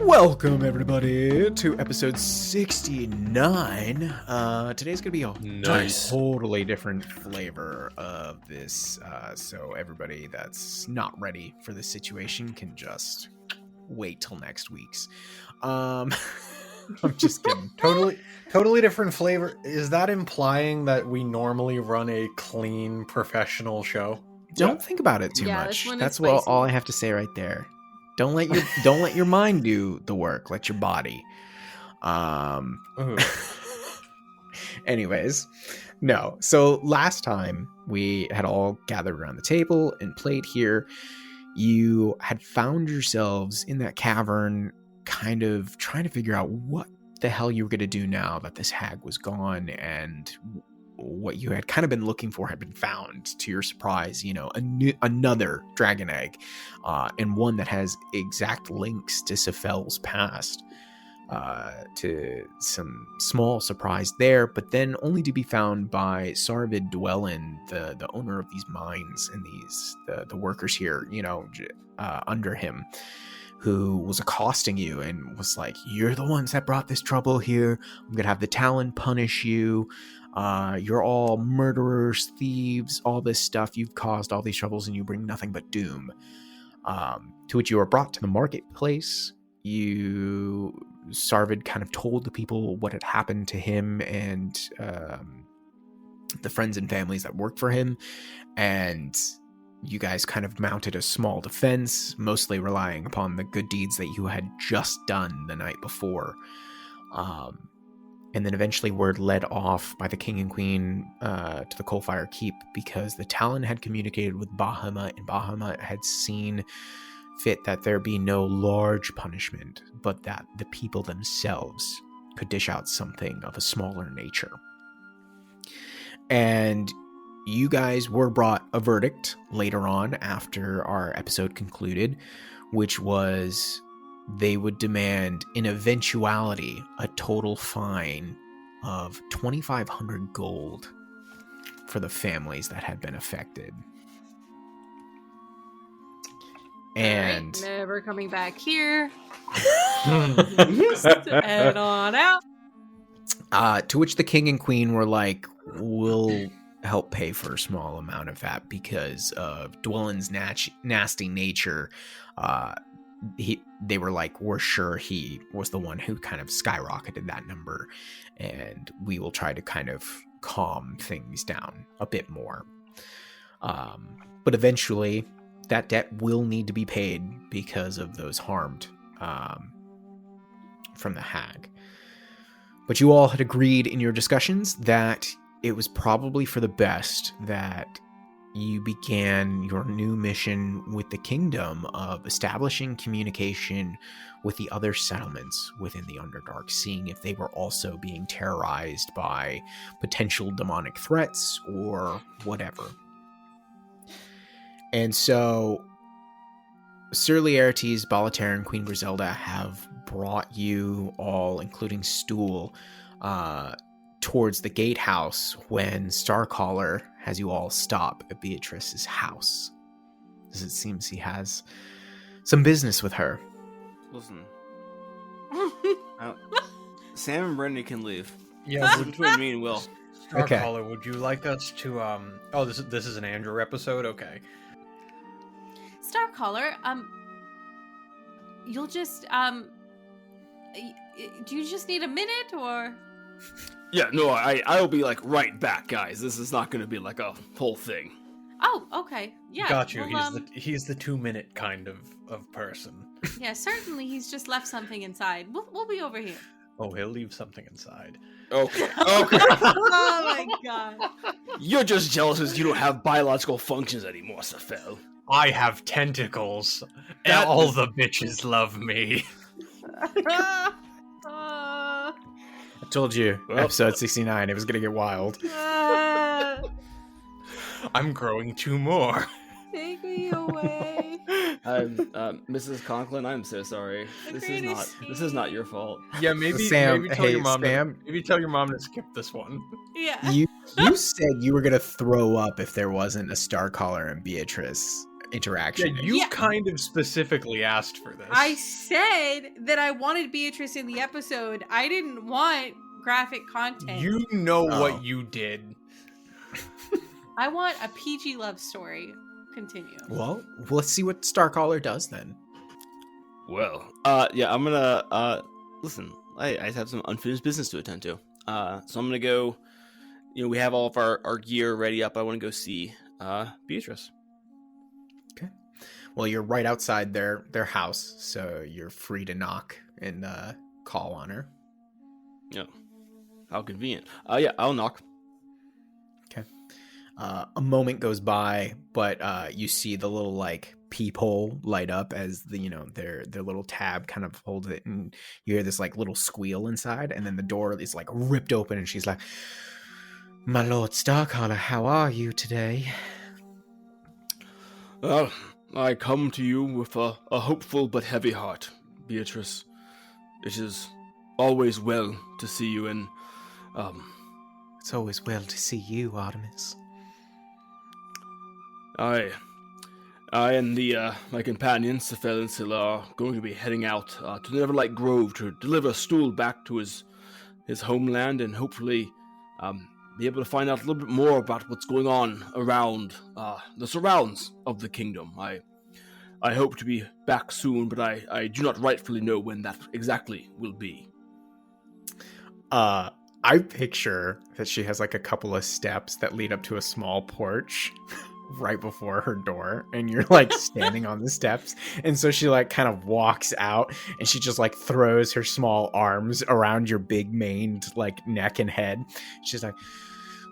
Welcome, everybody, to episode 69. Today's going to be a totally different flavor of this, so everybody that's not ready for this situation can just wait till next week's. I'm just kidding. Totally different flavor. Is that implying that we normally run a clean, professional show? Don't think about it too much. That's all I have to say right there. Don't let your mind do the work. Let your body. Anyways, no. So last time we had all gathered around the table and played here, you had found yourselves in that cavern, kind of trying to figure out what the hell you were going to do now that this hag was gone, and what you had kind of been looking for had been found. To your surprise, another dragon egg, and one that has exact links to Sephel's past. To some small surprise there, but then only to be found by Sarvid Dwellin, the owner of these mines and the workers here, under him, who was accosting you and was like, "You're the ones that brought this trouble here. I'm gonna have the Talon punish you. You're all murderers, thieves, all this stuff. You've caused all these troubles and you bring nothing but doom." To which you were brought to the marketplace. Sarvid kind of told the people what had happened to him and the friends and families that worked for him, and you guys kind of mounted a small defense, mostly relying upon the good deeds that you had just done the night before. And then eventually word led off by the king and queen to the Coalfire Keep, because the Talon had communicated with Bahamut, and Bahamut had seen fit that there be no large punishment, but that the people themselves could dish out something of a smaller nature. And you guys were brought a verdict later on after our episode concluded, which was they would demand, in eventuality, a total fine of 2,500 gold for the families that had been affected. And right, never coming back here. Head on out. To which the king and queen were like, "We'll help pay for a small amount of that because of Dwellin's nasty nature." They were like, "We're sure he was the one who kind of skyrocketed that number, and we will try to kind of calm things down a bit more." But eventually, that debt will need to be paid because of those harmed from the hag. But you all had agreed in your discussions that it was probably for the best that you began your new mission with the kingdom of establishing communication with the other settlements within the Underdark, seeing if they were also being terrorized by potential demonic threats or whatever. And so Sir Laertes, Balater, and Queen Griselda have brought you all, including Stool, towards the gatehouse when Starcaller has you all stop at Beatrice's house, as it seems he has some business with her. Listen, Sam and Brendan can leave. Yeah, between me and Will. Starcaller, okay. Would you like us to Oh, this is an Andrew episode. Okay. Starcaller, you'll just do you just need a minute or? Yeah, no, I'll be like right back, guys. This is not going to be like a whole thing. Oh, okay. Yeah. Got you. Well, he's the 2-minute kind of person. Yeah, certainly. He's just left something inside. We'll be over here. Oh, he'll leave something inside. Okay. Oh my god. You're just jealous because you don't have biological functions anymore, Sephel. I have tentacles, and all the bitches love me. I told you, episode 69, it was going to get wild. I'm growing 2 more. Take me away. Mrs. Conklin, I'm so sorry. This is not your fault. Yeah, maybe Sam, maybe tell your mom Sam. Maybe tell your mom to skip this one. Yeah. You said you were going to throw up if there wasn't a Starcaller and Beatrice interaction. Yeah, you Yeah. kind of specifically asked for this. I said that I wanted Beatrice in the episode. I didn't want graphic content. You know Oh. what you did. I want a PG love story. Continue. Well, let's see what Starcaller does then. Well, yeah, I'm gonna listen. I just have some unfinished business to attend to. So I'm gonna go. You know, we have all of our gear ready up. I want to go see Beatrice. Okay. Well, you're right outside their house, so you're free to knock and call on her. Yeah. How convenient. Yeah, I'll knock. Okay. A moment goes by, but you see the little like peephole light up as the their little tab kind of holds it, and you hear this like little squeal inside, and then the door is like ripped open, and she's like, "My Lord Starcaller, how are you today?" Well, I come to you with a hopeful but heavy heart, Beatrice. It is always well to see you, and It's always well to see you, Artomis. I and my companions, Sephel and Scylla, are going to be heading out to Neverlight Grove to deliver Stool back to his homeland, and hopefully be able to find out a little bit more about what's going on around the surrounds of the kingdom. I hope to be back soon, but I do not rightfully know when that exactly will be. I picture that she has like a couple of steps that lead up to a small porch right before her door, and you're like standing on the steps, and so she like kind of walks out, and she just like throws her small arms around your big maned like neck and head. She's like,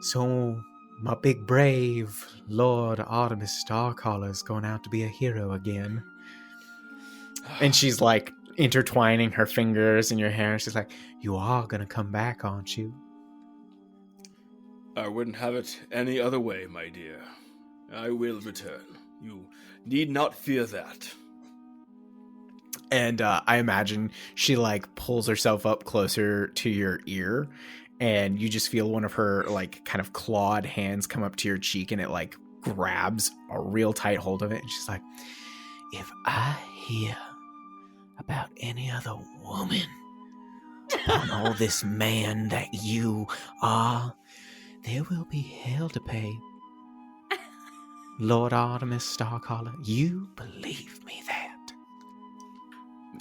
"So my big brave Lord Artomis Starcaller is going out to be a hero again." And she's like intertwining her fingers in your hair. She's like, "You are gonna come back, aren't you?" I wouldn't have it any other way, my dear. I will return. You need not fear that. And I imagine she like pulls herself up closer to your ear, and you just feel one of her like kind of clawed hands come up to your cheek, and it like grabs a real tight hold of it. And she's like, "If I hear about any other woman on all this man that you are, there will be hell to pay. Lord Artomis Starcaller, you believe me that?"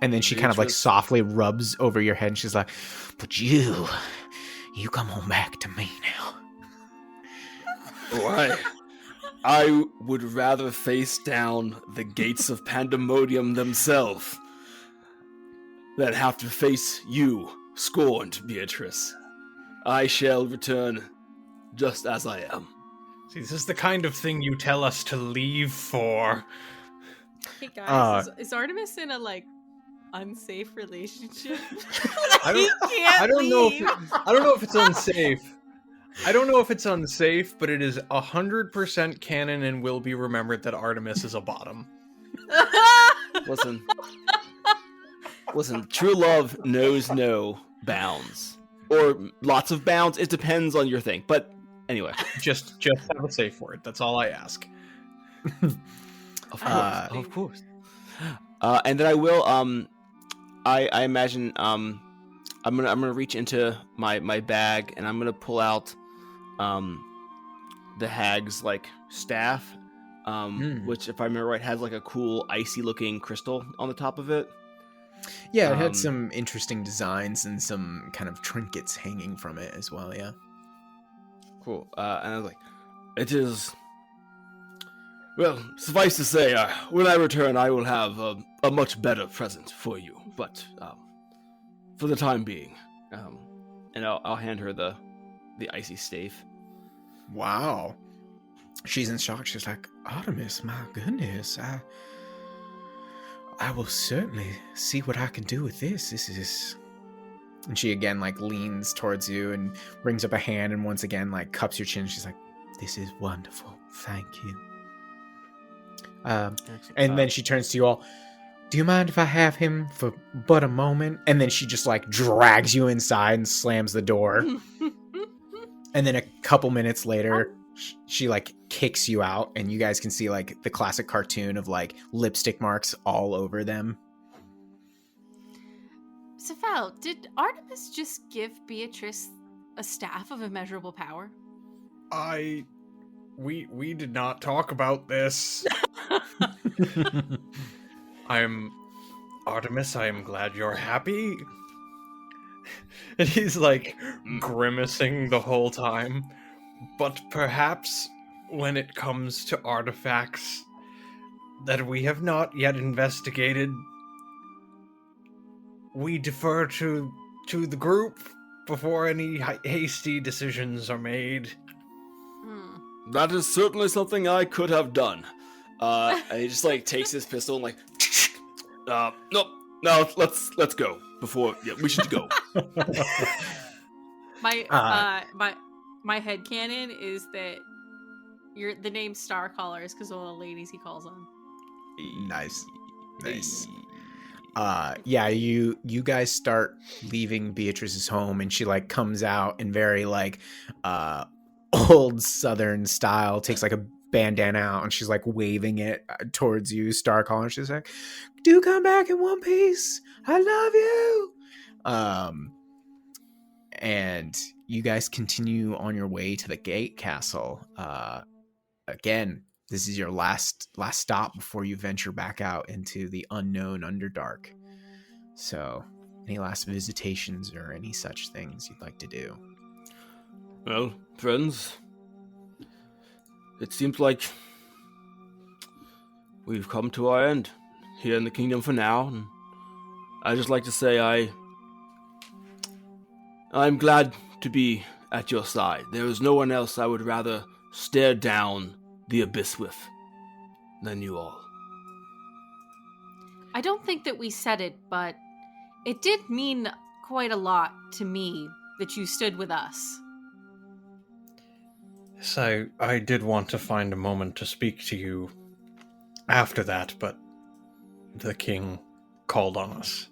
And then she kind of like softly rubs over your head, and she's like, "But you come on back to me now." Why? I would rather face down the gates of Pandemonium themselves than have to face you, scorned Beatrice. I shall return just as I am. See, this is the kind of thing you tell us to leave for. Hey guys, is Artemis in a like unsafe relationship? I don't know if it's unsafe. I don't know if it's unsafe, but it is 100% canon and will be remembered that Artemis is a bottom. Listen, true love knows no bounds. Or lots of bounds. It depends on your thing. But anyway. Just have a safe word. That's all I ask. Of course. And then I will I imagine I'm gonna reach into my bag, and I'm gonna pull out the hag's like staff, which, if I remember right, has like a cool icy looking crystal on the top of it. Yeah, it had some interesting designs and some kind of trinkets hanging from it as well. Yeah. Cool. And I was like, it is. Well, suffice to say, when I return, I will have a much better present for you. But for the time being, and I'll hand her the icy stave. Wow. She's in shock. She's like, "Artemis, my goodness, I will certainly see what I can do with this. This is..." And she again like leans towards you and brings up a hand, and once again like cups your chin. She's like, "This is wonderful. Thank you." And then she turns to you all. "Do you mind if I have him for but a moment?" And then she just like drags you inside and slams the door. And then a couple minutes later, she like kicks you out, and you guys can see like the classic cartoon of like lipstick marks all over them. Sephel, did Artomis just give Beatrice a staff of immeasurable power? We did not talk about this. Artemis, I am glad you're happy. And he's like grimacing the whole time. But perhaps when it comes to artifacts that we have not yet investigated, we defer to the group before any hasty decisions are made. That is certainly something I could have done. And he just like takes his pistol and like, no, let's go before. Yeah, we should go. My headcanon is that the name Starcaller is because of all the ladies he calls on. Nice. Yeah, you guys start leaving Beatrice's home, and she like comes out in very like old Southern style, takes like a bandana out, and she's like waving it towards you, Starcaller. And she's like, "Do come back in one piece. I love you." And you guys continue on your way to the gate castle. Again, this is your last stop before you venture back out into the unknown Underdark. So, any last visitations or any such things you'd like to do? Well, friends, it seems like we've come to our end here in the kingdom for now. And I'd just like to say I'm glad to be at your side. There is no one else I would rather stare down the abyss with than you all. I don't think that we said it, but it did mean quite a lot to me that you stood with us. Yes, I did want to find a moment to speak to you after that, but the king called on us.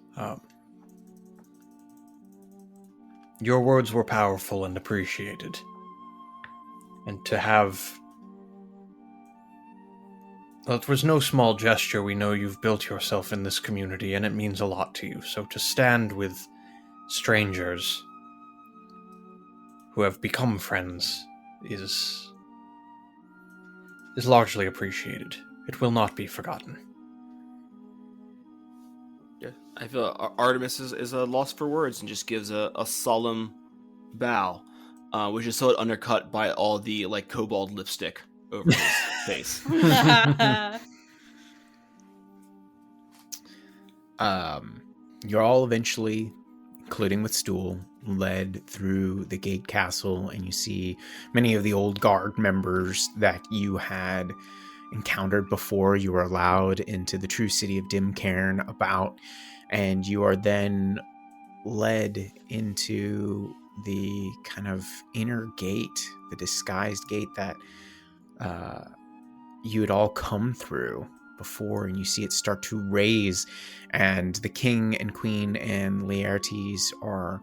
Your words were powerful and appreciated. And to have... Well, it was no small gesture. We know you've built yourself in this community, and it means a lot to you. So to stand with strangers who have become friends is largely appreciated. It will not be forgotten. Yeah, I feel Artemis is a loss for words and just gives a solemn bow, which is so undercut by all the like cobalt lipstick over his face. You're all eventually, including with Stool, led through the gate castle, and you see many of the old guard members that you had encountered before you were allowed into the true city of Dimcairn about, and you are then led into the kind of inner gate, the disguised gate that you had all come through before, and you see it start to raise, and the king and queen and Laertes are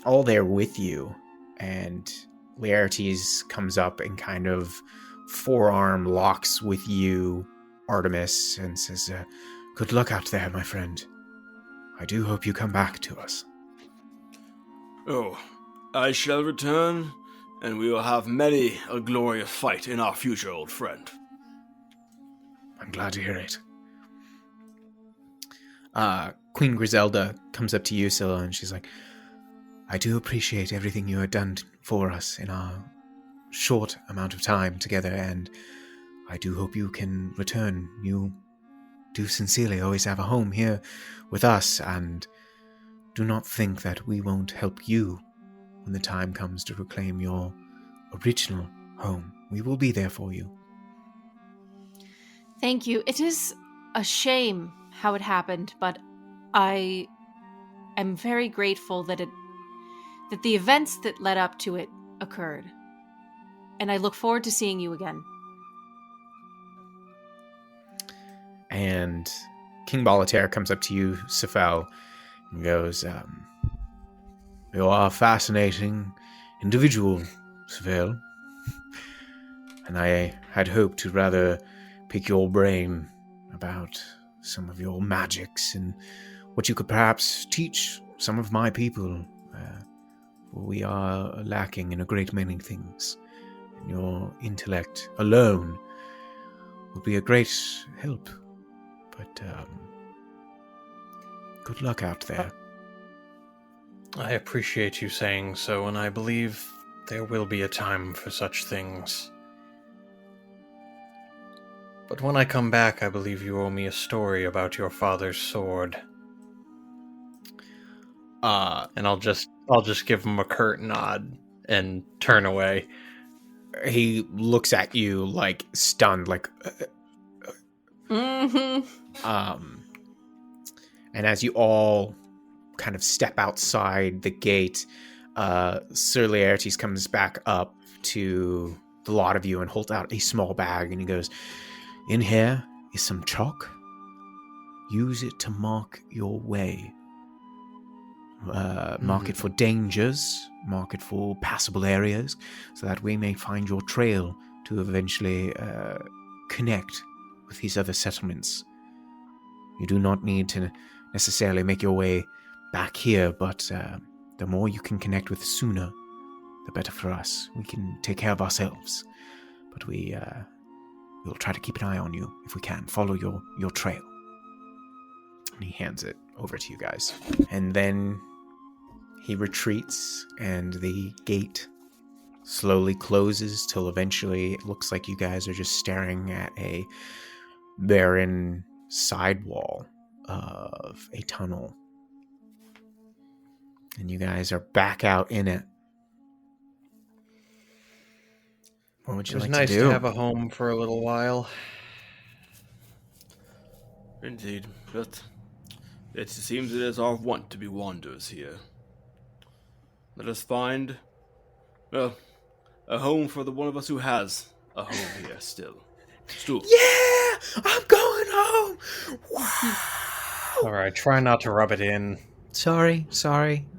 all there with you, and Laertes comes up and kind of forearm locks with you, Artemis, and says, "Good luck out there, my friend. I do hope you come back to us." Oh, I shall return, and we will have many a glorious fight in our future, old friend. I'm glad to hear it. Queen Griselda comes up to you, Scylla, and she's like, "I do appreciate everything you have done for us in our short amount of time together, and I do hope you can return. You do sincerely always have a home here with us, and do not think that we won't help you when the time comes to reclaim your original home. We will be there for you." Thank you. It is a shame how it happened, but I am very grateful that the events that led up to it occurred. And I look forward to seeing you again. And King Boletaire comes up to you, Sephel, and goes, "You are a fascinating individual, Sephel. And I had hoped to rather pick your brain about some of your magics and what you could perhaps teach some of my people. We are lacking in a great many things. And your intellect alone would be a great help. But good luck out there. I appreciate you saying so, and I believe there will be a time for such things. But when I come back, I believe you owe me a story about your father's sword. And I'll just give him a curt nod and turn away. He looks at you like stunned, like. Mm-hmm. And as you all kind of step outside the gate, Sir Laertes comes back up to the lot of you and holds out a small bag, and he goes, "In here is some chalk. Use it to mark your way. Mark it for dangers, mark it for passable areas, so that we may find your trail to eventually connect with these other settlements. You do not need to necessarily make your way back here, but the more you can connect with sooner, the better for us. We can take care of ourselves, but we'll try to keep an eye on you if we can. Follow your trail." And he hands it over to you guys. And then he retreats, and the gate slowly closes till eventually it looks like you guys are just staring at a barren sidewall of a tunnel. And you guys are back out in it. What would you like to do? It was nice to have a home for a little while. Indeed, but it seems it is our wont to be wanderers here. Let us find, well, a home for the one of us who has a home here still. Stool. Yeah! I'm going home! Wow! Alright, try not to rub it in. Sorry.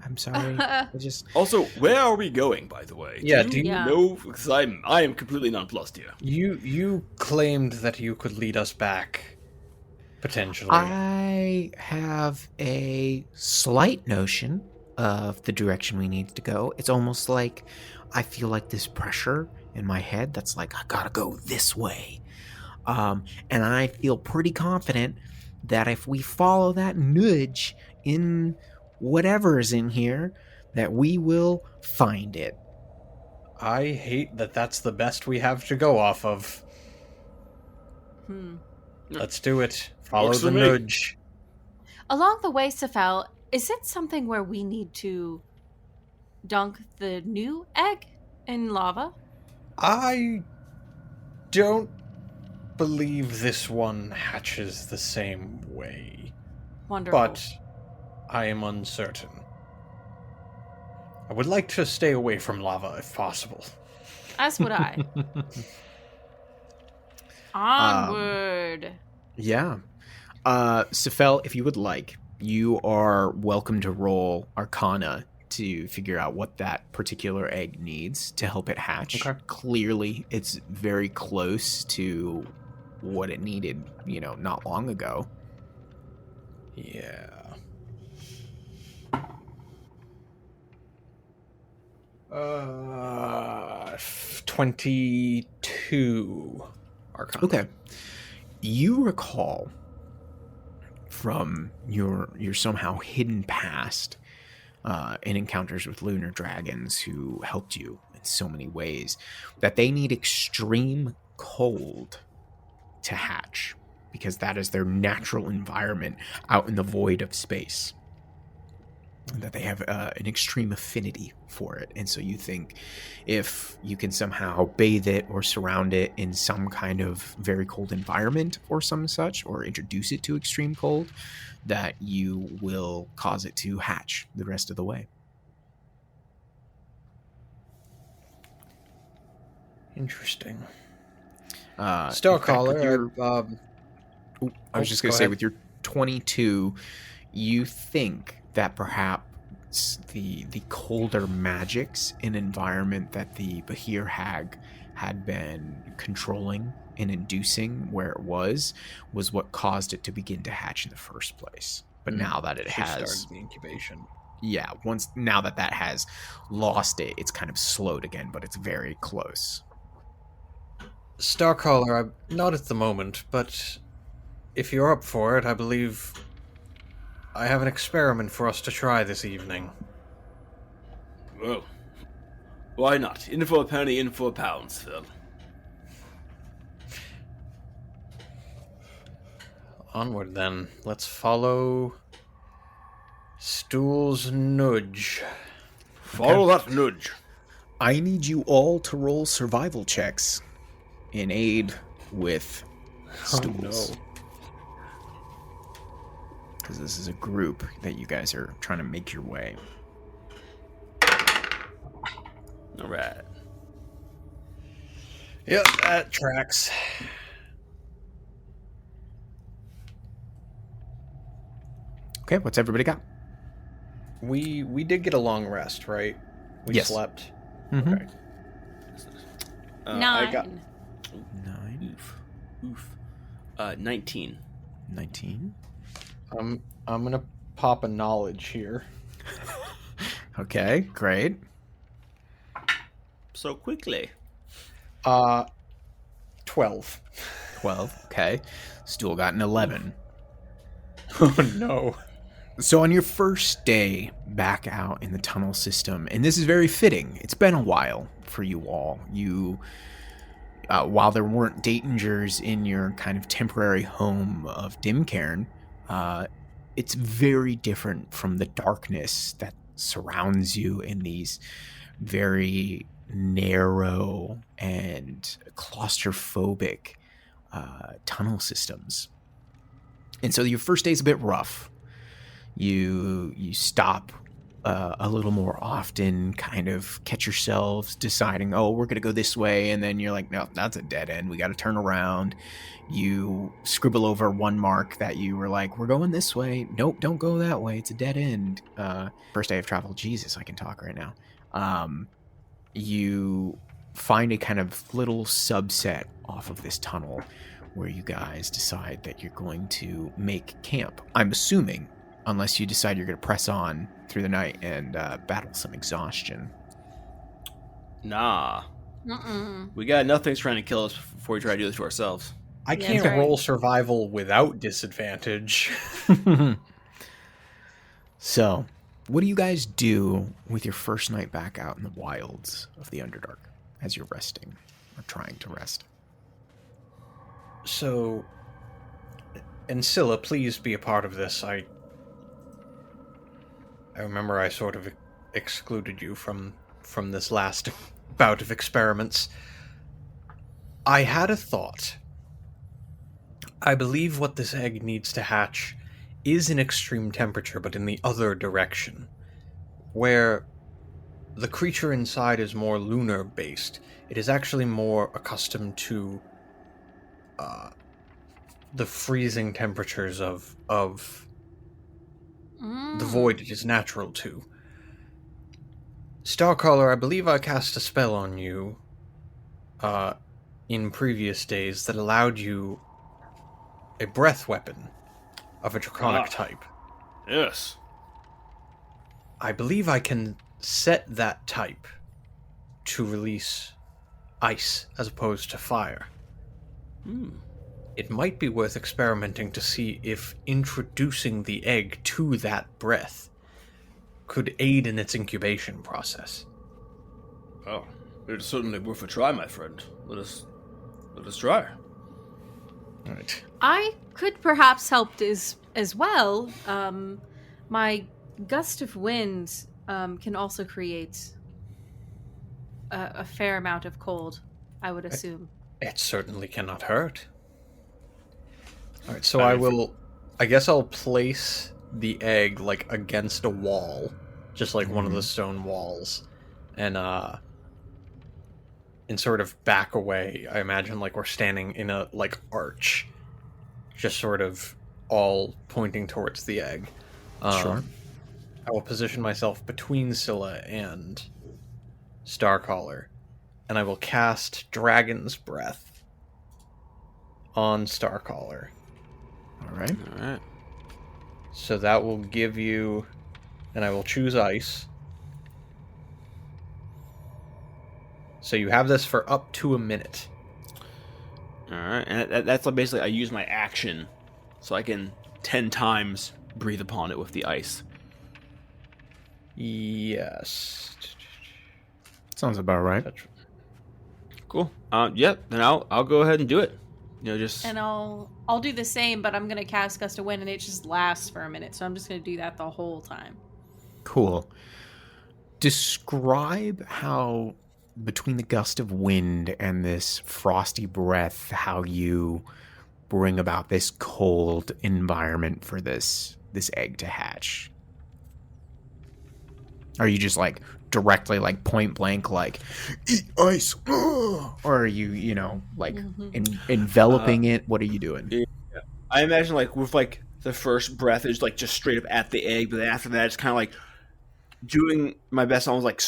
I'm sorry. I just... Also, where are we going, by the way? Yeah, do you know? Because I am completely nonplussed here. You claimed that you could lead us back, potentially. I have a slight notion of the direction we need to go. It's almost like I feel like this pressure in my head that's like, I gotta go this way. And I feel pretty confident that if we follow that nudge in whatever's in here, that we will find it. I hate that that's the best we have to go off of. Let's do it. Follow the nudge. Along the way, Sephel, is it something where we need to dunk the new egg in lava? I don't believe this one hatches the same way. Wonderful. But I am uncertain. I would like to stay away from lava if possible. As would I. Onward. Yeah. Sephel, if you would like, you are welcome to roll Arcana to figure out what that particular egg needs to help it hatch. Okay. Clearly, it's very close to what it needed, not long ago. Yeah. 22 Arcana. Okay. You recall from your somehow hidden past in encounters with lunar dragons who helped you in so many ways that they need extreme cold to hatch because that is their natural environment out in the void of space. That they have an extreme affinity for it. And so you think if you can somehow bathe it or surround it in some kind of very cold environment or some such, or introduce it to extreme cold, that you will cause it to hatch the rest of the way. Interesting. Starcaller, I was just going to say, ahead. with your 22, you think that perhaps the colder magics in environment that the Bahir Hag had been controlling and inducing where it was what caused it to begin to hatch in the first place. But now that it Started has, the incubation. yeah, now that has lost it, it's kind of slowed again, but it's very close. Starcaller, I'm not at the moment, but if you're up for it, I believe I have an experiment for us to try this evening. Well, why not? In for a penny, in for a pound, Phil. Onward then. Let's follow Stool's nudge. Follow that nudge. I need you all to roll survival checks in aid with Stools. Oh, no. Because this is a group that you guys are trying to make your way. All right. Yep, that tracks. Okay, what's everybody got? We did get a long rest, right? We Yes. slept. Mm-hmm. Okay. 9. I got 9. Oof. 19. 19. I'm gonna pop a knowledge here. Okay, great. So quickly. 12. 12. Okay. Stool got an 11. Oh no. So on your first day back out in the tunnel system, and this is very fitting, it's been a while for you all. While there weren't dangers in your kind of temporary home of Dimcairn, it's very different from the darkness that surrounds you in these very narrow and claustrophobic tunnel systems. And so your first day's a bit rough. You stop a little more often, kind of catch yourselves deciding, oh, we're going to go this way. And then you're like, no, that's a dead end. We got to turn around. You scribble over one mark that you were like, we're going this way. Nope, don't go that way. It's a dead end. First day of travel. Jesus, I can talk right now. You find a kind of little subset off of this tunnel where you guys decide that you're going to make camp. I'm assuming, unless you decide you're going to press on through the night and battle some exhaustion. Nah. Mm-mm. We got enough things trying to kill us before we try to do this to ourselves. I Yeah, can't that's right. roll survival without disadvantage. So, what do you guys do with your first night back out in the wilds of the Underdark as you're resting or trying to rest? So, and Scylla, please be a part of this. I remember I sort of excluded you from this last bout of experiments. I had a thought. I believe what this egg needs to hatch is in extreme temperature, but in the other direction, where the creature inside is more lunar-based. It is actually more accustomed to the freezing temperatures of the void it is natural to. Starcaller, I believe I cast a spell on you in previous days that allowed you a breath weapon of a draconic type. Yes. I believe I can set that type to release ice as opposed to fire. It might be worth experimenting to see if introducing the egg to that breath could aid in its incubation process. Oh, it's certainly worth a try, my friend. Let us try. All right. I could perhaps help as well. My gust of wind can also create a fair amount of cold, I would assume. It certainly cannot hurt. All right, so I guess I'll place the egg like against a wall, just like one of the stone walls, and sort of back away. I imagine like we're standing in a like arch, just sort of all pointing towards the egg. Sure. I will position myself between Scylla and Starcaller, and I will cast Dragon's Breath on Starcaller. All right. All right. So that will give you, and I will choose ice. So you have this for up to a minute. All right, and that's like basically I use my action, so I can 10 times breathe upon it with the ice. Yes. Sounds about right. Cool. Yeah. Then I'll go ahead and do it. Just And I'll do the same, but I'm gonna cast Gust of Wind, and it just lasts for a minute. So I'm just gonna do that the whole time. Cool. Describe how, between the gust of wind and this frosty breath, how you bring about this cold environment for this egg to hatch. Are you just like directly like point blank like eat ice, or are you like enveloping it? What are you doing? Yeah. I imagine like with like the first breath is like just straight up at the egg, but then after that it's kind of like doing my best to almost like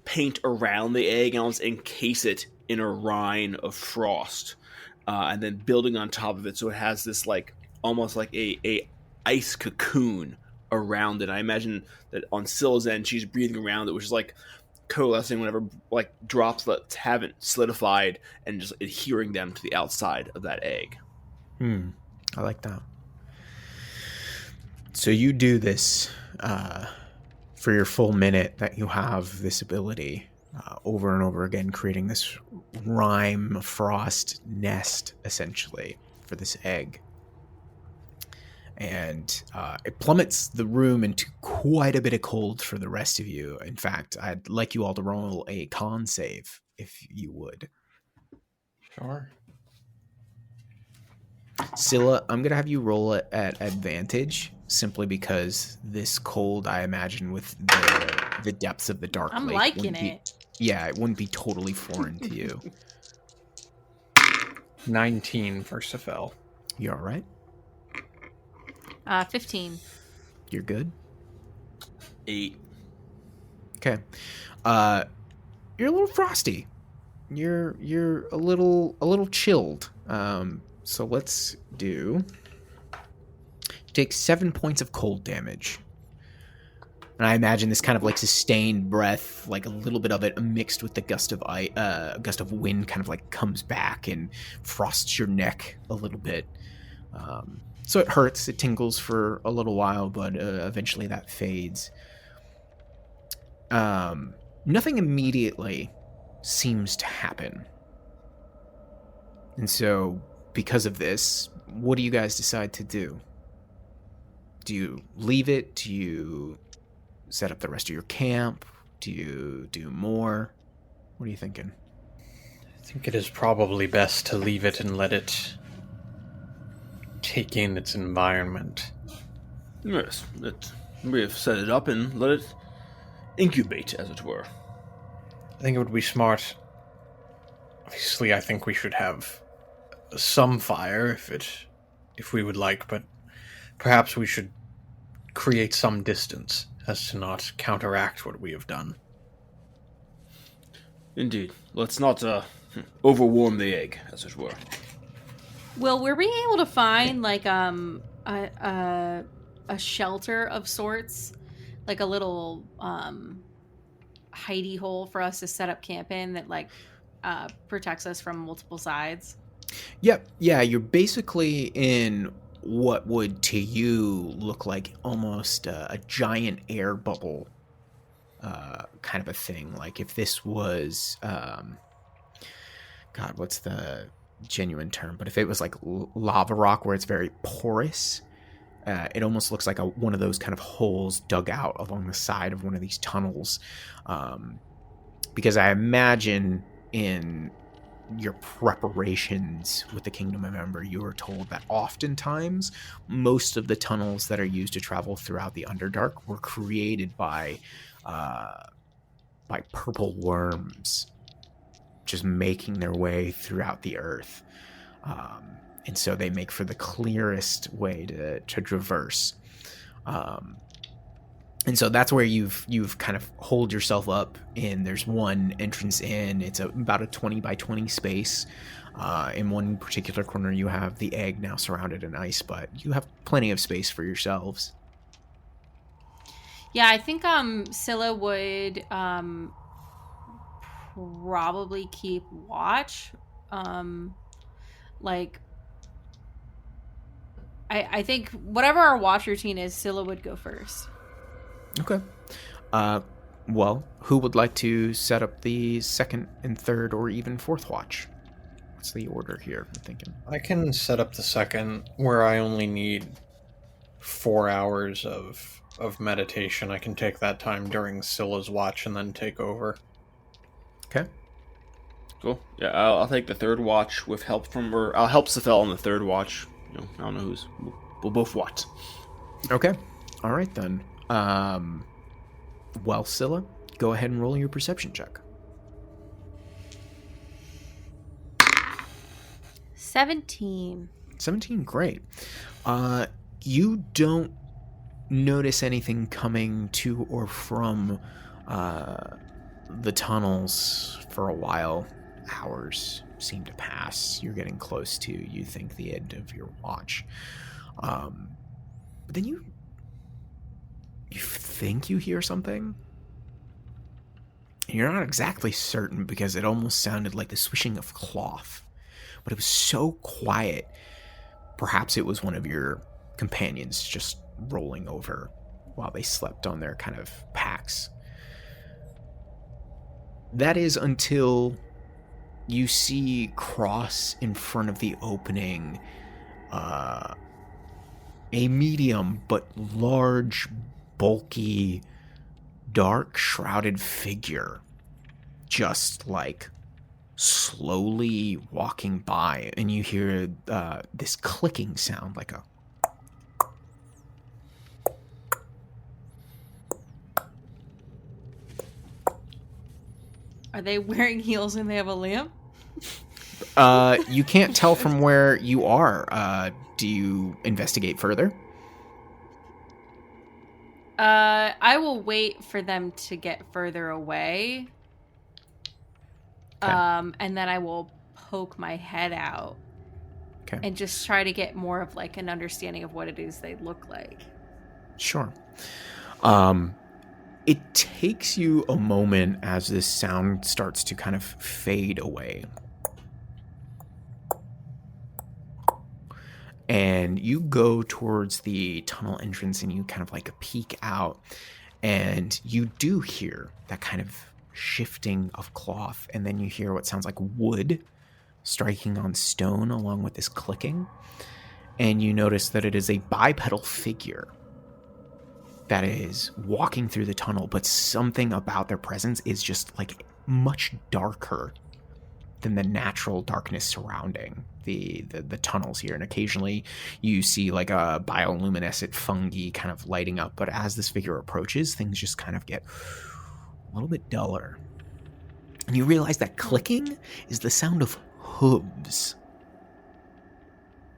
paint around the egg and almost encase it in a rind of frost, and then building on top of it so it has this like almost like a ice cocoon around it. I imagine that on Scylla's end she's breathing around it, which is like coalescing whenever like droplets haven't solidified and just adhering them to the outside of that egg. I like that. So you do this for your full minute that you have this ability, over and over again, creating this rime frost nest essentially for this egg. And it plummets the room into quite a bit of cold for the rest of you. In fact, I'd like you all to roll a con save, if you would. Sure. Scylla, I'm going to have you roll it at advantage, simply because this cold, I imagine, with the depths of the dark I'm lake, liking it. Yeah, it wouldn't be totally foreign to you. 19 for Sephel. You all right? 15. You're good? 8. Okay. You're a little frosty. You're a little chilled. So let's do. Take 7 points of cold damage. And I imagine this kind of like sustained breath, like a little bit of it mixed with the gust of wind, kind of like comes back and frosts your neck a little bit. So it hurts, it tingles for a little while, but eventually that fades. Nothing immediately seems to happen. And so, because of this, what do you guys decide to do? Do you leave it? Do you set up the rest of your camp? Do you do more? What are you thinking? I think it is probably best to leave it and let it take in its environment. Yes, we have set it up and let it incubate, as it were. I think it would be smart. Obviously, I think we should have some fire if we would like, but perhaps we should create some distance as to not counteract what we have done. Indeed. Let's not overwarm the egg, as it were. Will, were we able to find like a shelter of sorts, like a little hidey hole for us to set up camp in that like protects us from multiple sides? Yep. Yeah, you're basically in what would to you look like almost a giant air bubble kind of a thing. Like if this was God, what's the genuine term? But if it was like lava rock where it's very porous, it almost looks like one of those kind of holes dug out along the side of one of these tunnels. Because I imagine in your preparations with the Kingdom of Ember, you were told that oftentimes most of the tunnels that are used to travel throughout the Underdark were created by purple worms just making their way throughout the earth. And so they make for the clearest way to traverse. And so that's where you've kind of holed yourself up in. There's one entrance in. It's about a 20 by 20 space. In one particular corner, you have the egg now surrounded in ice, but you have plenty of space for yourselves. Yeah, I think Scylla would probably keep watch. I think whatever our watch routine is, Scylla would go first. Okay. Well, who would like to set up the second and third or even fourth watch? What's the order here, I'm thinking? I can set up the second, where I only need 4 hours of meditation. I can take that time during Scylla's watch and then take over. Okay. Cool. Yeah, I'll take the third watch with help from, or I'll help Sephel on the third watch. You know, I don't know who's. We'll both watch. Okay. All right, then. Well, Scylla, go ahead and roll your perception check. 17. 17, great. You don't notice anything coming to or from the tunnels for a while. Hours seem to pass. You're getting close to, you think, the end of your watch. But then you think you hear something. You're not exactly certain because it almost sounded like the swishing of cloth. But it was so quiet. Perhaps it was one of your companions just rolling over while they slept on their kind of packs. That is until you see cross in front of the opening a medium but large, bulky, dark shrouded figure just like slowly walking by, and you hear this clicking sound like a Are they wearing heels and they have a lamp? You can't tell from where you are. Do you investigate further? I will wait for them to get further away. Okay. And then I will poke my head out. Okay. And just try to get more of like an understanding of what it is they look like. Sure. It takes you a moment as this sound starts to kind of fade away. And you go towards the tunnel entrance and you kind of like peek out, and you do hear that kind of shifting of cloth, and then you hear what sounds like wood striking on stone along with this clicking, and you notice that it is a bipedal figure that is walking through the tunnel, but something about their presence is just like much darker than the natural darkness surrounding the tunnels here. And occasionally you see like a bioluminescent fungi kind of lighting up, but as this figure approaches, things just kind of get a little bit duller. And you realize that clicking is the sound of hooves.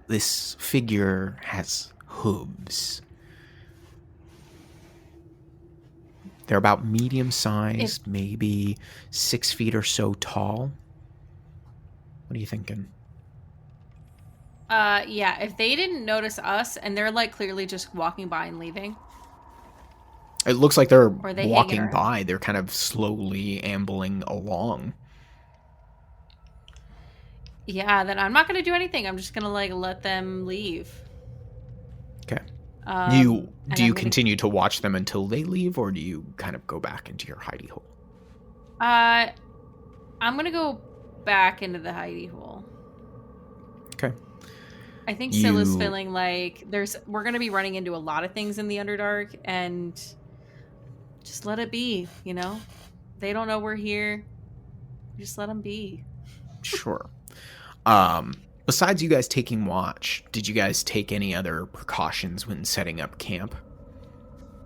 This figure has hooves. They're about medium-sized, maybe 6 feet or so tall. What are you thinking? Yeah, if they didn't notice us and they're like clearly just walking by and leaving. It looks like they're they walking by. They're kind of slowly ambling along. Yeah, then I'm not going to do anything. I'm just going to like let them leave. Okay. Do you continue to watch them until they leave, or do you kind of go back into your hidey hole? I'm going to go back into the hidey hole. Okay. I think Scylla's feeling like we're going to be running into a lot of things in the Underdark, and just let it be, you know? They don't know we're here. Just let them be. Sure. Besides you guys taking watch, did you guys take any other precautions when setting up camp?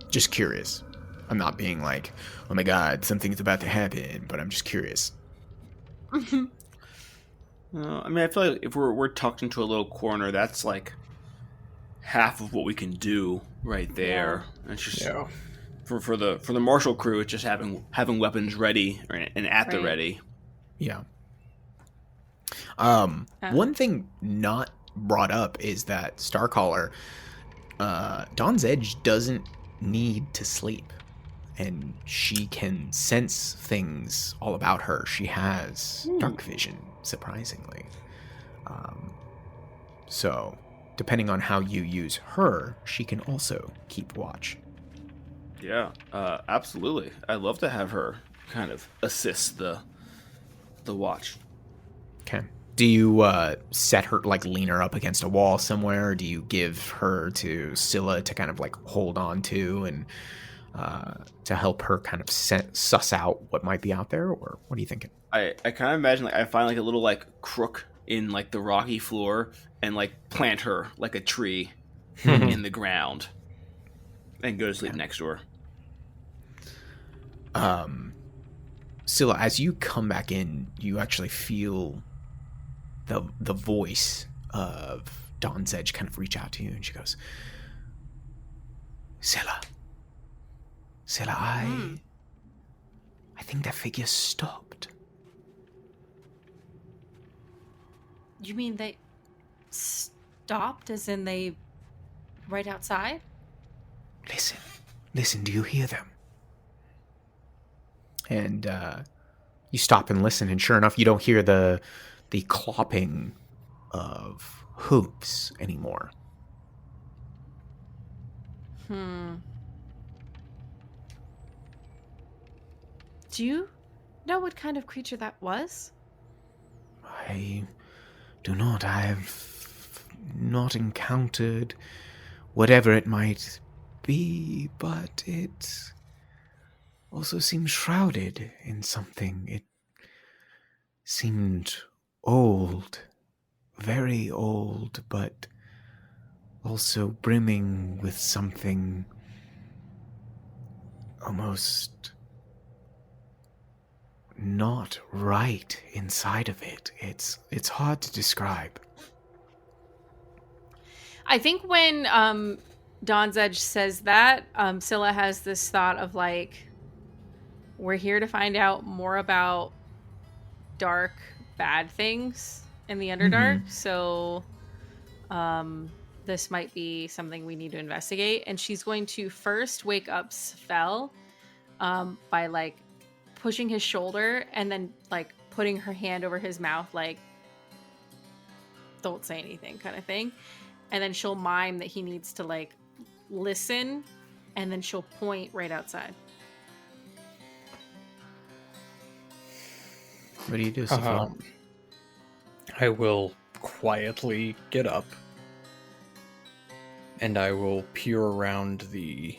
Just curious. I'm not being like, oh my god, something's about to happen, but I'm just curious. I mean, I feel like if we're tucked into a little corner, that's like half of what we can do right there. Yeah. It's just For the martial crew, it's just having weapons ready and at the ready. Yeah. One thing not brought up is that Starcaller, Dawn's Edge doesn't need to sleep, and she can sense things all about her. She has dark vision, surprisingly. So, depending on how you use her, she can also keep watch. Yeah, absolutely. I'd love to have her kind of assist the watch. Okay. Do you set her, like lean her up against a wall somewhere? Or do you give her to Scylla to kind of like hold on to and to help her kind of suss out what might be out there? Or what are you thinking? I kind of imagine like I find like a little like crook in like the rocky floor and like plant her like a tree in the ground and go to sleep next door. Scylla, as you come back in, you actually feel the voice of Dawn's Edge kind of reach out to you, and she goes, Scylla, I think that figure stopped. You mean they stopped, as in they right outside? Listen, do you hear them? And you stop and listen, and sure enough, you don't hear the clopping of hooves anymore. Do you know what kind of creature that was? I do not. I have not encountered whatever it might be, but it also seemed shrouded in something. It seemed old, very old, but also brimming with something almost not right inside of it. It's hard to describe. I think when Dawn's Edge says that, Scylla has this thought of like, we're here to find out more about dark, bad things in the Underdark. So this might be something we need to investigate. And she's going to first wake up Sephel by like pushing his shoulder and then like putting her hand over his mouth, like, don't say anything kind of thing. And then she'll mime that he needs to like listen, and then she'll point right outside. What do you do, Sephel? I will quietly get up, and I will peer around the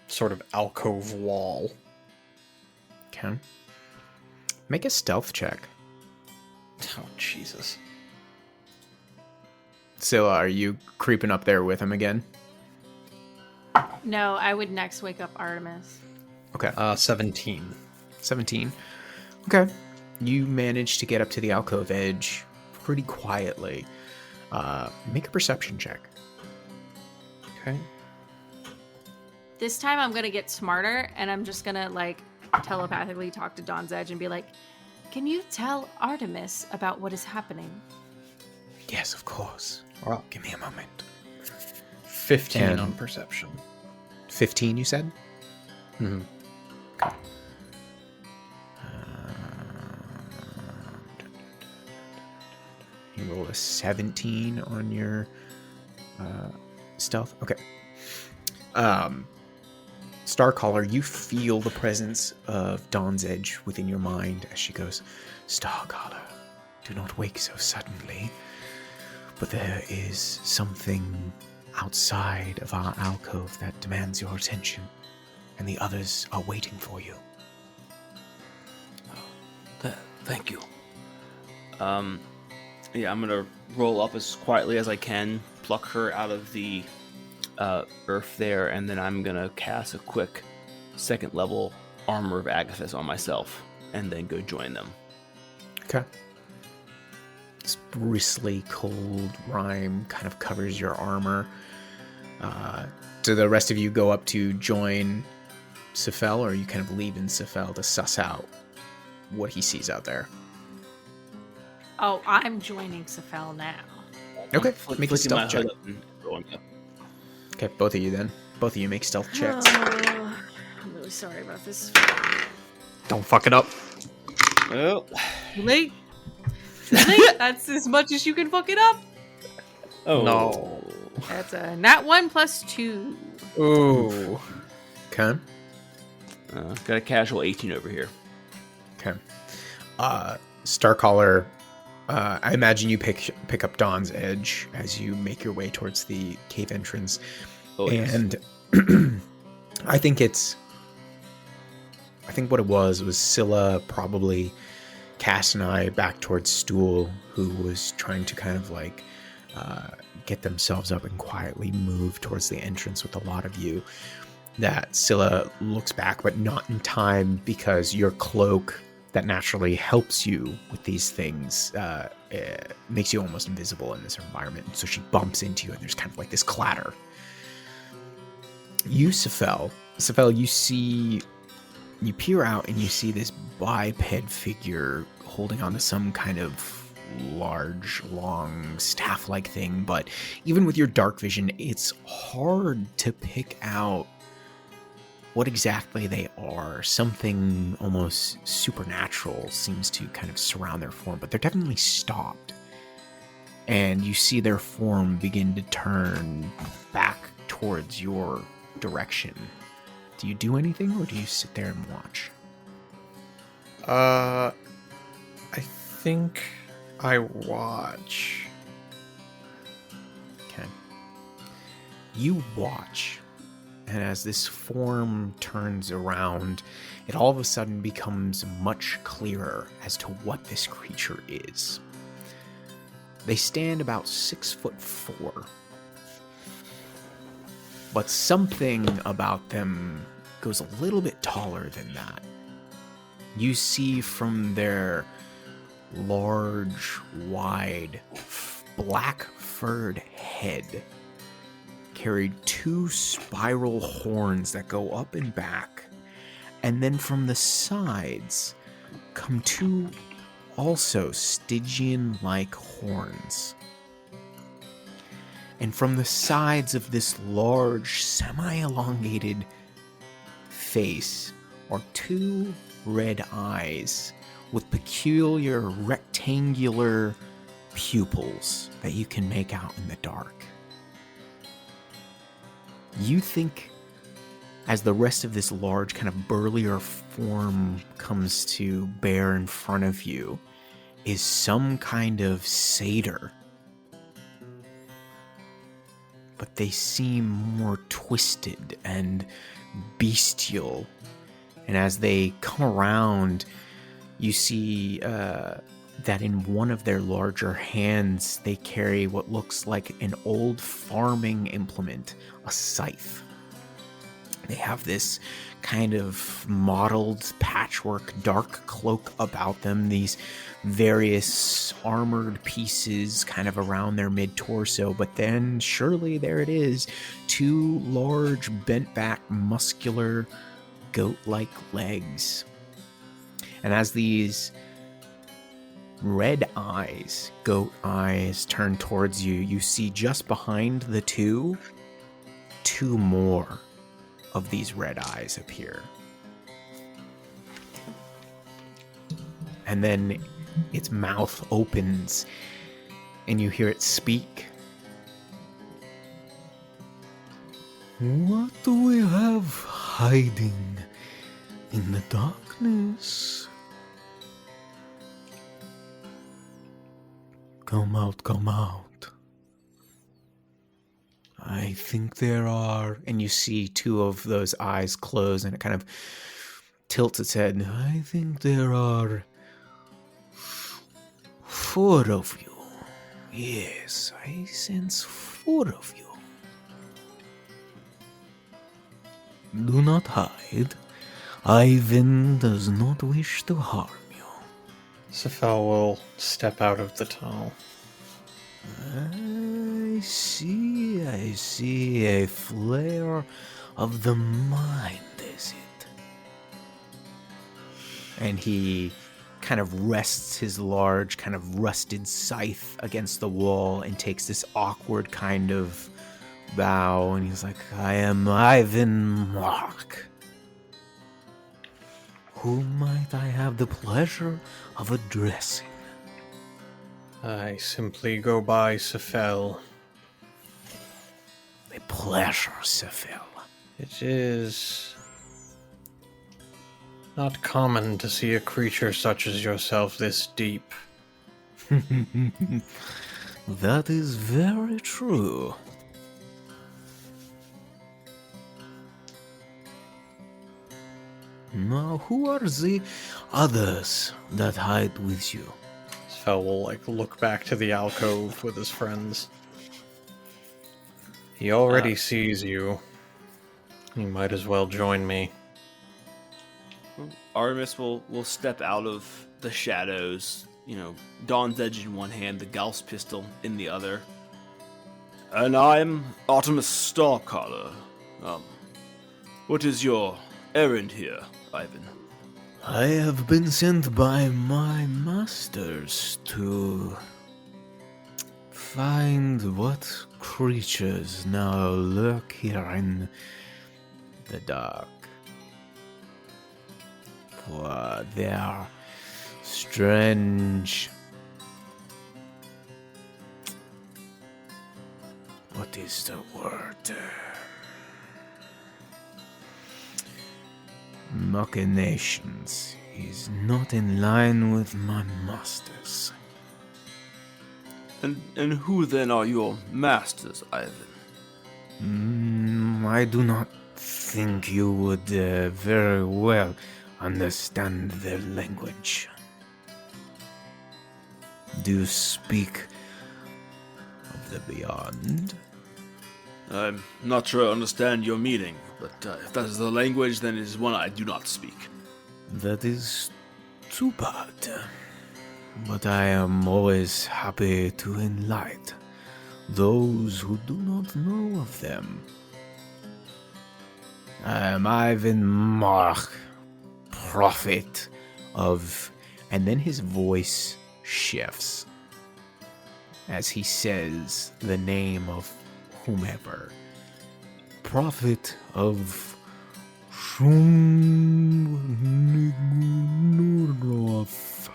sort of alcove wall. Okay. Make a stealth check. Oh, Jesus. Scylla, are you creeping up there with him again? No, I would next wake up Artomis. Okay. 17. 17. Okay. You manage to get up to the alcove edge pretty quietly. Make a perception check. Okay. This time I'm going to get smarter, and I'm just going to like telepathically talk to Dawn's Edge and be like, can you tell Artomis about what is happening? Yes, of course. Well, Give me a moment. 15 And- on perception. 15, you said? Mm-hmm. You roll a 17 on your stealth. Okay. Starcaller, you feel the presence of Dawn's Edge within your mind as she goes, Starcaller, do not wake so suddenly. But there is something outside of our alcove that demands your attention, and the others are waiting for you. Thank you. Yeah, I'm gonna roll up as quietly as I can, pluck her out of the earth there, and then I'm gonna cast a quick second level Armor of Agathis on myself, and then go join them. Okay. This bristly, cold rime kind of covers your armor. Do the rest of you go up to join Sephel, or are you kind of leaving Sephel to suss out what he sees out there? Oh, I'm joining Sephel now. Okay, make a stealth check. Going up. Okay, both of you then. Both of you make stealth checks. I'm really sorry about this. Don't fuck it up. Well, Too late. Too late. That's as much as you can fuck it up. oh No. That's a nat 1 plus 2. Ooh. Okay. Got a casual 18 over here. Okay. Starcaller, I imagine you pick up Dawn's Edge as you make your way towards the cave entrance. Oh, yes. And I think what it was Scylla probably cast an eye back towards Stool, who was trying to kind of like get themselves up and quietly move towards the entrance with a lot of you. That Scylla looks back, but not in time, because your cloak that naturally helps you with these things makes you almost invisible in this environment. So she bumps into you, and there's kind of like this clatter. You, Sephel, you peer out and you see this biped figure holding onto some kind of large, long staff-like thing, but even with your dark vision, it's hard to pick out what exactly they are. Something almost supernatural seems to kind of surround their form, but they're definitely stopped. And you see their form begin to turn back towards your direction. Do you do anything, or do you sit there and watch? I think I watch. Okay. You watch, and as this form turns around, it all of a sudden becomes much clearer as to what this creature is. They stand about 6'4", but something about them goes a little bit taller than that. You see from their large, wide, black furred head carried 2 spiral horns that go up and back, and then from the sides come 2 also Stygian-like horns. And from the sides of this large, semi-elongated face are 2 red eyes with peculiar rectangular pupils that you can make out in the dark. You think, as the rest of this large, kind of burlier form comes to bear in front of you, is some kind of satyr. But they seem more twisted and bestial. And as they come around, you see that in one of their larger hands, they carry what looks like an old farming implement, a scythe. They have this kind of mottled patchwork dark cloak about them, these various armored pieces kind of around their mid-torso, but then surely there it is, 2 large bent-back muscular goat-like legs. And as these red eyes, goat eyes, turn towards you, you see just behind the 2 more of these red eyes appear. And then its mouth opens and you hear it speak. What do we have hiding in the darkness? Come out, come out. I think there are, and you see 2 of those eyes close and it kind of tilts its head. I think there are 4 of you. Yes, I sense 4 of you. Do not hide. Ivan does not wish to harm you. Sephel will step out of the tunnel. I see a flare of the mind, is it? And he kind of rests his large, kind of rusted scythe against the wall and takes this awkward kind of bow, and he's like, I am Ivan Mark. Who might I have the pleasure of addressing? I simply go by Sephel. A pleasure, Sephel. It is not common to see a creature such as yourself this deep. That is very true. Now, who are the others that hide with you? Sephel will look back to the alcove with his friends. He already sees you. You might as well join me. Artemis will step out of the shadows, Dawn's Edge in one hand, the Gauss pistol in the other. And I'm Artomis Starcaller. What is your errand here, Ivan? I have been sent by my masters to find what creatures now lurk here in the dark. For their strange... What is the word? Machinations is not in line with my masters. And who then are your masters, Ivan? I do not think you would very well understand their language. Do you speak of the beyond? I'm not sure I understand your meaning, but if that is the language, then it is one I do not speak. That is too bad. But I am always happy to enlighten those who do not know of them. I am Ivan Mark, prophet of... And then his voice shifts as he says the name of whomever. Prophet of Shumnigurov.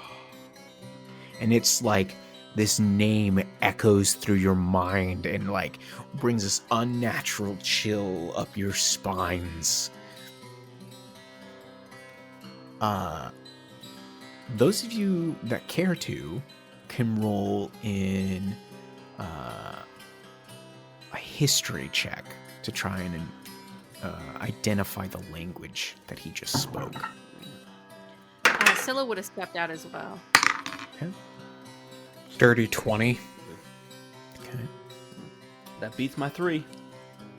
And it's like this name echoes through your mind and brings this unnatural chill up your spines. Those of you that care to can roll in a history check to try and identify the language that he just spoke. Scylla would have stepped out as well. Okay. Dirty 20. Okay. That beats my 3.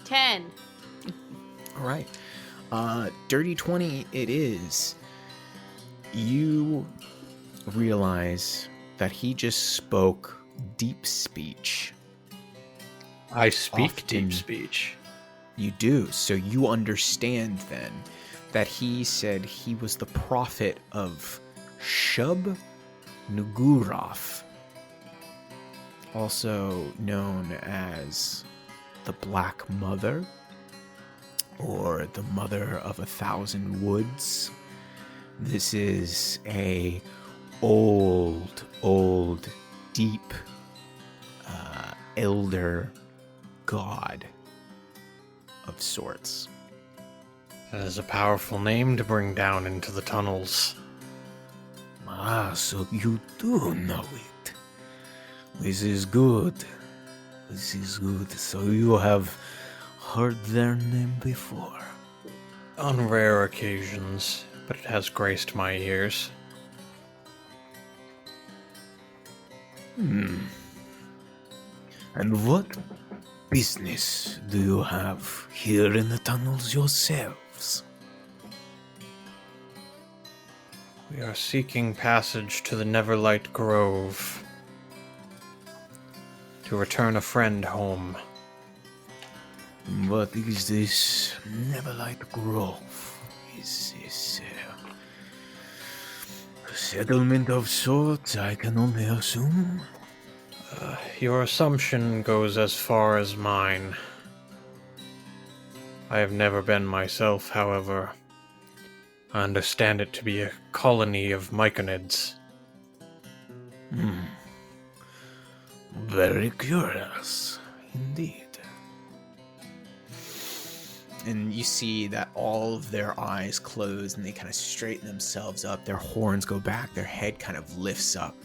10. All right. Dirty 20 it is. You realize that he just spoke deep speech. I speak Often. deep speech. You do. So you understand then that he said he was the prophet of Shub Nugurov, also known as the Black Mother, or the Mother of 1,000 Woods. This is a old, deep, elder god of sorts. That is a powerful name to bring down into the tunnels. Ah, so you do know it. This is good. This is good. So you have heard their name before. On rare occasions, but it has graced my ears. And what business do you have here in the tunnels yourselves? We are seeking passage to the Neverlight Grove. to return a friend home. What is this Neverlight Grove? Is this a settlement of sorts, I can only assume? Your assumption goes as far as mine. I have never been myself, however. I understand it to be a colony of myconids. Very curious, indeed. And you see that all of their eyes close and they kind of straighten themselves up. Their horns go back, their head kind of lifts up.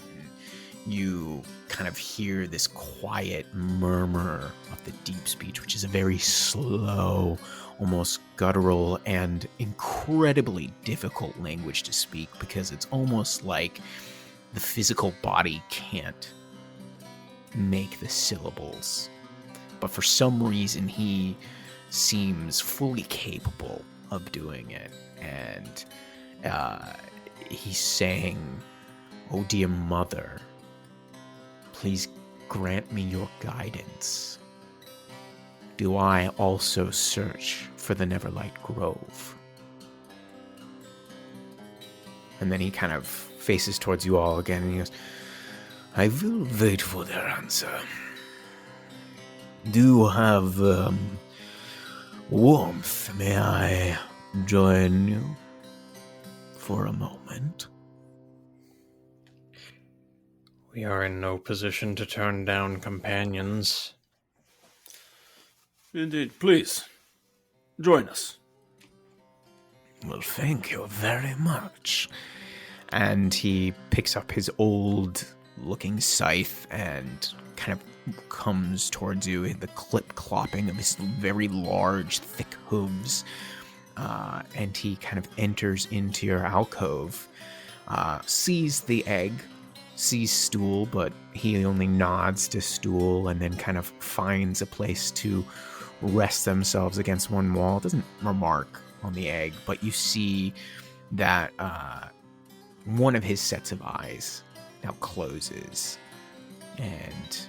And you kind of hear this quiet murmur of the deep speech, which is a very slow, almost guttural, and incredibly difficult language to speak because it's almost like the physical body can't make the syllables. But for some reason, he seems fully capable of doing it. And he's saying, "Oh dear mother, please grant me your guidance. Do I also search for the Neverlight Grove?" And then he kind of faces towards you all again and he goes, "I will wait for their answer. Do you have warmth? May I join you for a moment?" We are in no position to turn down companions. Indeed, please, join us. "Well, thank you very much." And he picks up his old-looking scythe and kind of comes towards you in the clip-clopping of his very large, thick hooves. And he kind of enters into your alcove, sees the egg, sees Stool, but he only nods to Stool and then kind of finds a place to rest themselves against one wall. Doesn't remark on the egg, but you see that one of his sets of eyes now closes and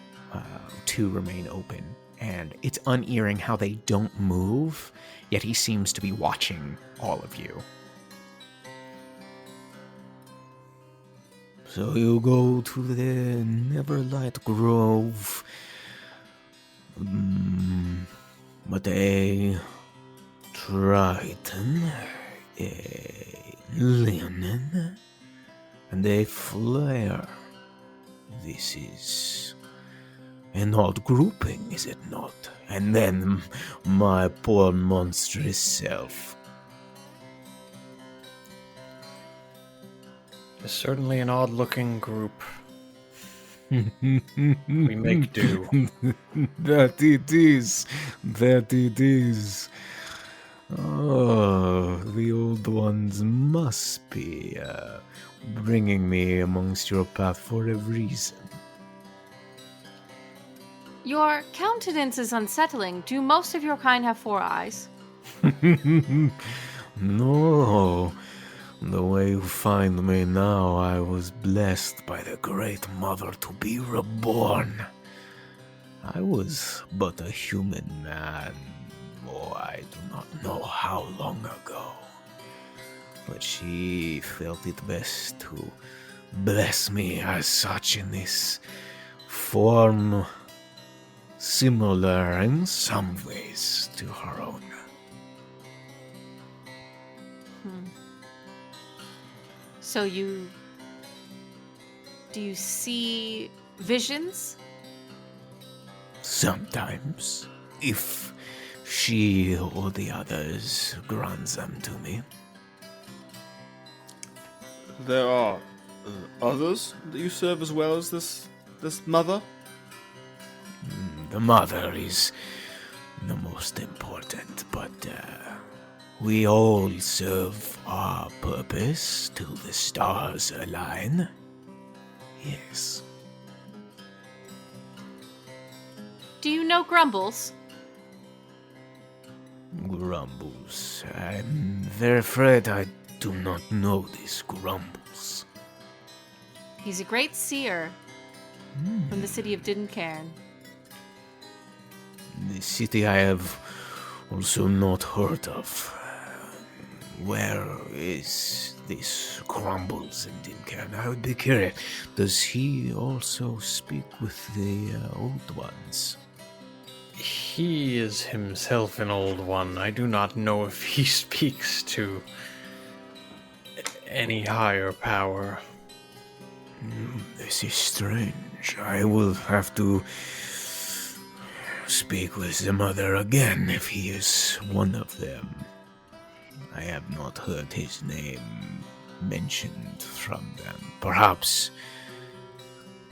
two remain open. And it's unearing how they don't move, yet he seems to be watching all of you. "So you go to the Neverlight Grove. But a Triton, a Leonin, and a Flare. This is an odd grouping, is it not? And then my poor monstrous self." It's certainly an odd-looking group. We make do. That it is. That it is. Oh, the old ones must be bringing me amongst your path for a reason. Your countenance is unsettling. Do most of your kind have 4 eyes? No. The way you find me now, I was blessed by the Great Mother to be reborn. I was but a human man, I do not know how long ago. But she felt it best to bless me as such in this form, similar in some ways to her own. So do you see visions? Sometimes, if she or the others grants them to me. There are others that you serve as well as this mother? The mother is the most important, but we all serve our purpose till the stars align. Yes. Do you know Grumbles? Grumbles. I'm very afraid I do not know this Grumbles. He's a great seer from the city of Dincairn. The city I have also not heard of. Where is this Crumbles and Dimcan? I would be curious. Does he also speak with the old ones? He is himself an old one. I do not know if he speaks to any higher power. This is strange. I will have to speak with the mother again if he is one of them. I have not heard his name mentioned from them. Perhaps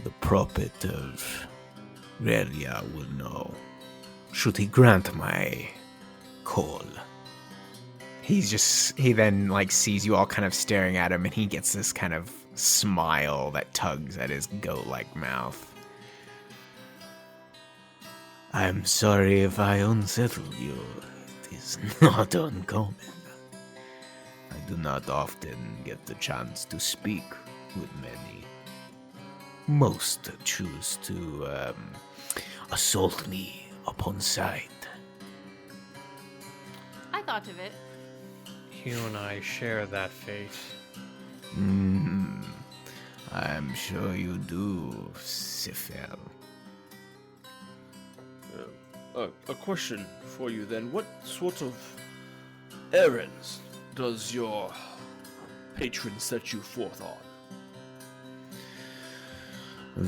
the prophet of Relia will know. Should he grant my call? He then like sees you all kind of staring at him, and he gets this kind of smile that tugs at his goat-like mouth. I'm sorry if I unsettle you. It is not uncommon. I do not often get the chance to speak with many. Most choose to assault me upon sight. I thought of it. You and I share that fate. I'm sure you do, Sephel. A question for you then. What sort of errands does your patron set you forth on?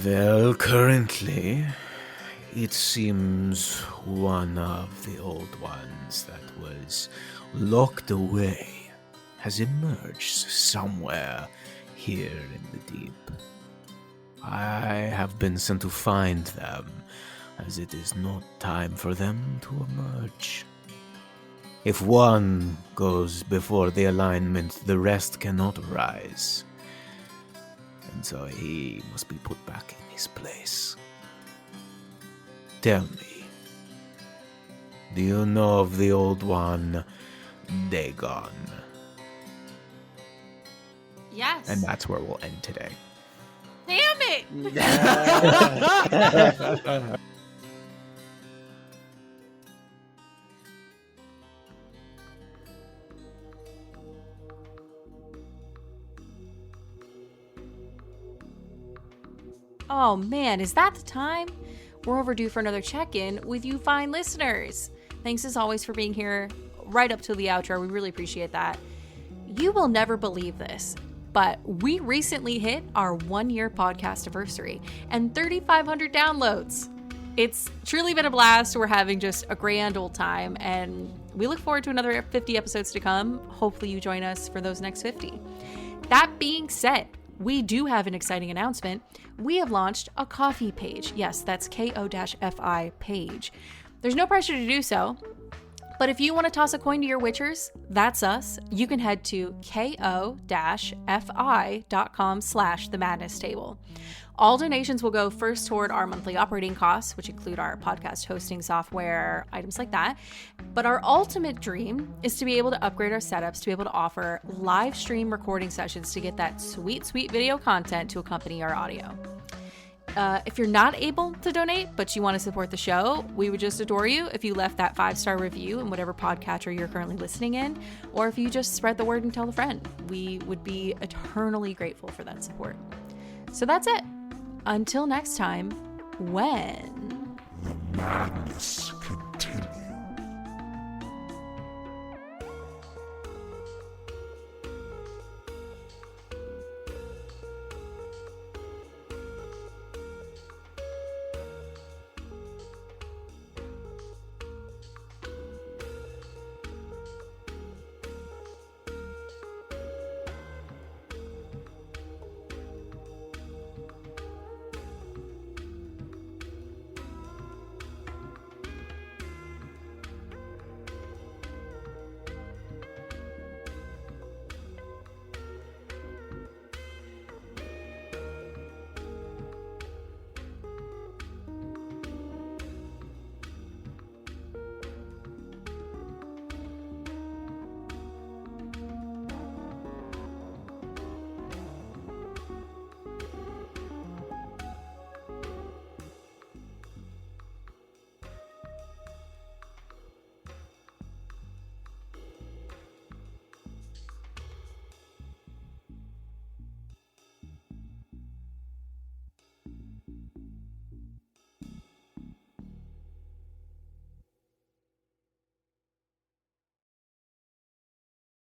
Well, currently, it seems one of the old ones that was locked away has emerged somewhere here in the deep. I have been sent to find them, as it is not time for them to emerge. If one goes before the alignment, the rest cannot rise. And so he must be put back in his place. Tell me, do you know of the old one, Dagon? Yes. And that's where we'll end today. Damn it! Oh man, is that the time? We're overdue for another check-in with you fine listeners. Thanks as always for being here right up to the outro. We really appreciate that. You will never believe this, but we recently hit our 1-year podcast anniversary and 3,500 downloads. It's truly been a blast. We're having just a grand old time, and we look forward to another 50 episodes to come. Hopefully you join us for those next 50. That being said, we do have an exciting announcement. We have launched a Ko-fi page. Yes, that's Ko-fi page. There's no pressure to do so, but if you want to toss a coin to your witchers, that's us. You can head to ko-fi.com/themadness-table. All donations will go first toward our monthly operating costs, which include our podcast hosting software, items like that. But our ultimate dream is to be able to upgrade our setups to be able to offer live stream recording sessions to get that sweet, sweet video content to accompany our audio. If you're not able to donate, but you want to support the show, we would just adore you if you left that 5-star review in whatever podcatcher you're currently listening in, or if you just spread the word and tell a friend. We would be eternally grateful for that support. So that's it. Until next time, when... The madness continues.